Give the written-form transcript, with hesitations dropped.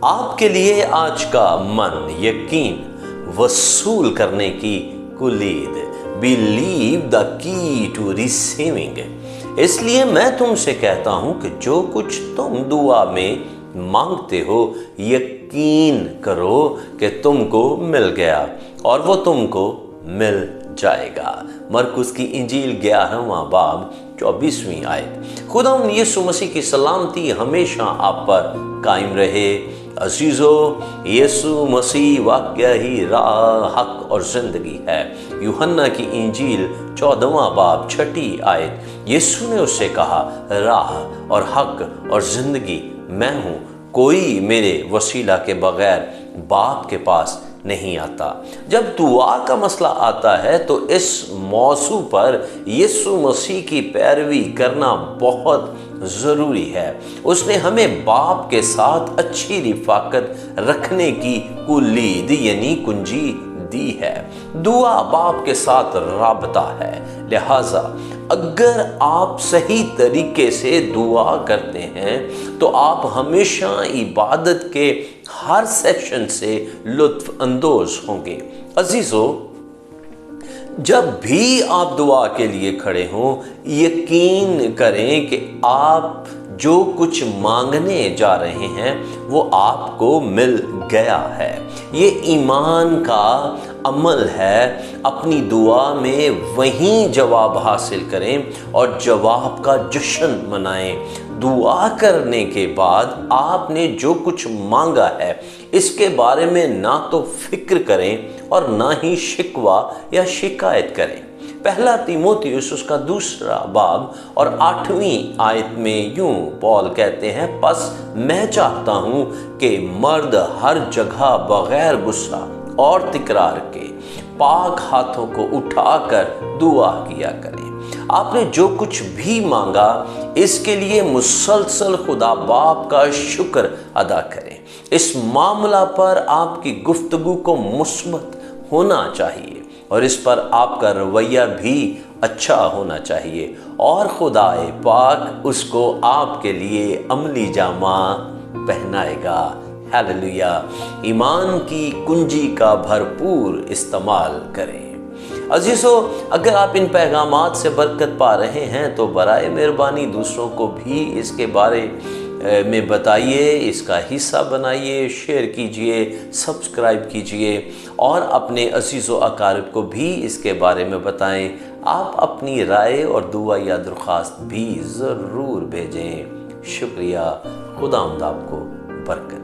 آپ کے لیے آج کا من یقین وصول کرنے کی کلید، بلیو دا کی ٹو ریسیونگ۔ اس لیے میں تم سے کہتا ہوں کہ جو کچھ تم دعا میں مانگتے ہو یقین کرو کہ تم کو مل گیا اور وہ تم کو مل جائے گا۔ مرکز کی انجیل 11واں باب 24ویں آیت۔ خداوند یسوع مسیح کی سلامتی ہمیشہ آپ پر قائم رہے۔ عزیزو، یسوع مسیح واقعہ ہی راہ، حق اور زندگی ہے۔ یوحنا کی انجیل 14واں باب 6 آیت۔ یسوع نے اس سے کہا، راہ اور حق اور زندگی میں ہوں، کوئی میرے وسیلہ کے بغیر باپ کے پاس نہیں آتا۔ جب دعا کا مسئلہ آتا ہے تو اس موضوع پر یسوع مسیح کی پیروی کرنا بہت ضروری ہے۔ اس نے ہمیں باپ کے ساتھ اچھی رفاقت رکھنے کی کلید یعنی کنجی دی ہے۔ دعا باپ کے ساتھ رابطہ ہے، لہٰذا اگر آپ صحیح طریقے سے دعا کرتے ہیں تو آپ ہمیشہ عبادت کے ہر سیکشن سے لطف اندوز ہوں گے۔ عزیزو، جب بھی آپ دعا کے لیے کھڑے ہوں یقین کریں کہ آپ جو کچھ مانگنے جا رہے ہیں وہ آپ کو مل گیا ہے۔ یہ ایمان کا عمل ہے۔ اپنی دعا میں وہیں جواب حاصل کریں اور جواب کا جشن منائیں۔ دعا کرنے کے بعد آپ نے جو کچھ مانگا ہے اس کے بارے میں نہ تو فکر کریں اور نہ ہی شکوہ یا شکایت کریں۔ پہلا تیموتھیوس اس کا 2 باب اور 8ویں آیت میں یوں پول کہتے ہیں، پس میں چاہتا ہوں کہ مرد ہر جگہ بغیر غصہ اور تکرار کے پاک ہاتھوں کو اٹھا کر دعا کیا کریں۔ آپ نے جو کچھ بھی مانگا اس کے لیے مسلسل خدا باپ کا شکر ادا کریں۔ اس معاملہ پر آپ کی گفتگو کو مثبت ہونا چاہیے اور اس پر آپ کا رویہ بھی اچھا ہونا چاہیے، اور خدا پاک اس کو آپ کے لیے عملی جامہ پہنائے گا۔ ہیلیلویا! ایمان کی کنجی کا بھرپور استعمال کریں۔ عزیزو، اگر آپ ان پیغامات سے برکت پا رہے ہیں تو برائے مہربانی دوسروں کو بھی اس کے بارے میں بتائیے، اس کا حصہ بنائیے، شیئر کیجئے، سبسکرائب کیجئے اور اپنے عزیز و اقارب کو بھی اس کے بارے میں بتائیں۔ آپ اپنی رائے اور دعا یا درخواست بھی ضرور بھیجیں۔ شکریہ۔ خداوند آپ کو برکت